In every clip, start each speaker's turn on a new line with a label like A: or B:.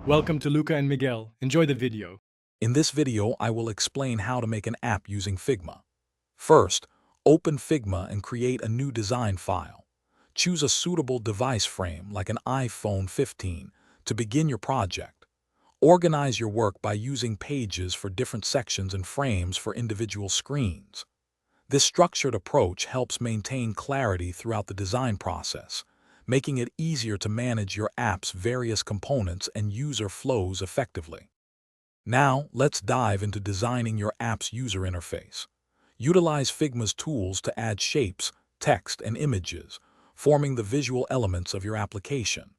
A: Welcome to Luca and Miguel. Enjoy the video.
B: In this video, I will explain how to make an app using Figma. First, open Figma and create a new design file. Choose a suitable device frame like an iPhone 15 to begin your project. Organize your work by using pages for different sections and frames for individual screens. This structured approach helps maintain clarity throughout the design process, making it easier to manage your app's various components and user flows effectively. Now, let's dive into designing your app's user interface. Utilize Figma's tools to add shapes, text, and images, forming the visual elements of your application.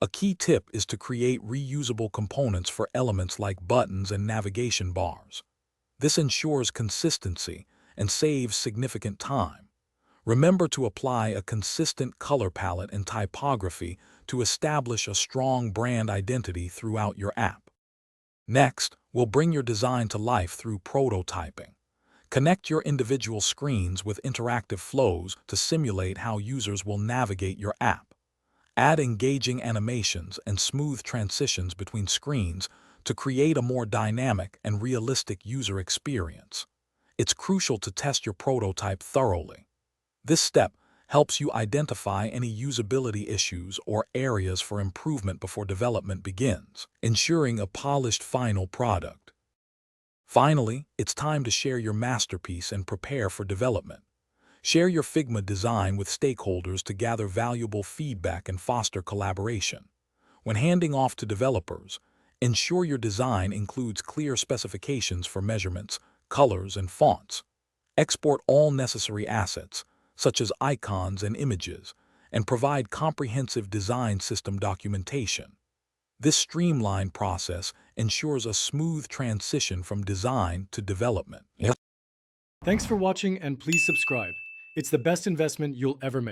B: A key tip is to create reusable components for elements like buttons and navigation bars. This ensures consistency and saves significant time. Remember to apply a consistent color palette and typography to establish a strong brand identity throughout your app. Next, we'll bring your design to life through prototyping. Connect your individual screens with interactive flows to simulate how users will navigate your app. Add engaging animations and smooth transitions between screens to create a more dynamic and realistic user experience. It's crucial to test your prototype thoroughly. This step helps you identify any usability issues or areas for improvement before development begins, ensuring a polished final product. Finally, it's time to share your masterpiece and prepare for development. Share your Figma design with stakeholders to gather valuable feedback and foster collaboration. When handing off to developers, ensure your design includes clear specifications for measurements, colors, and fonts. Export all necessary assets, such as icons and images, and provide comprehensive design system documentation. This streamlined process ensures a smooth transition from design to development.
A: Thanks for watching and please subscribe. It's the best investment you'll ever make.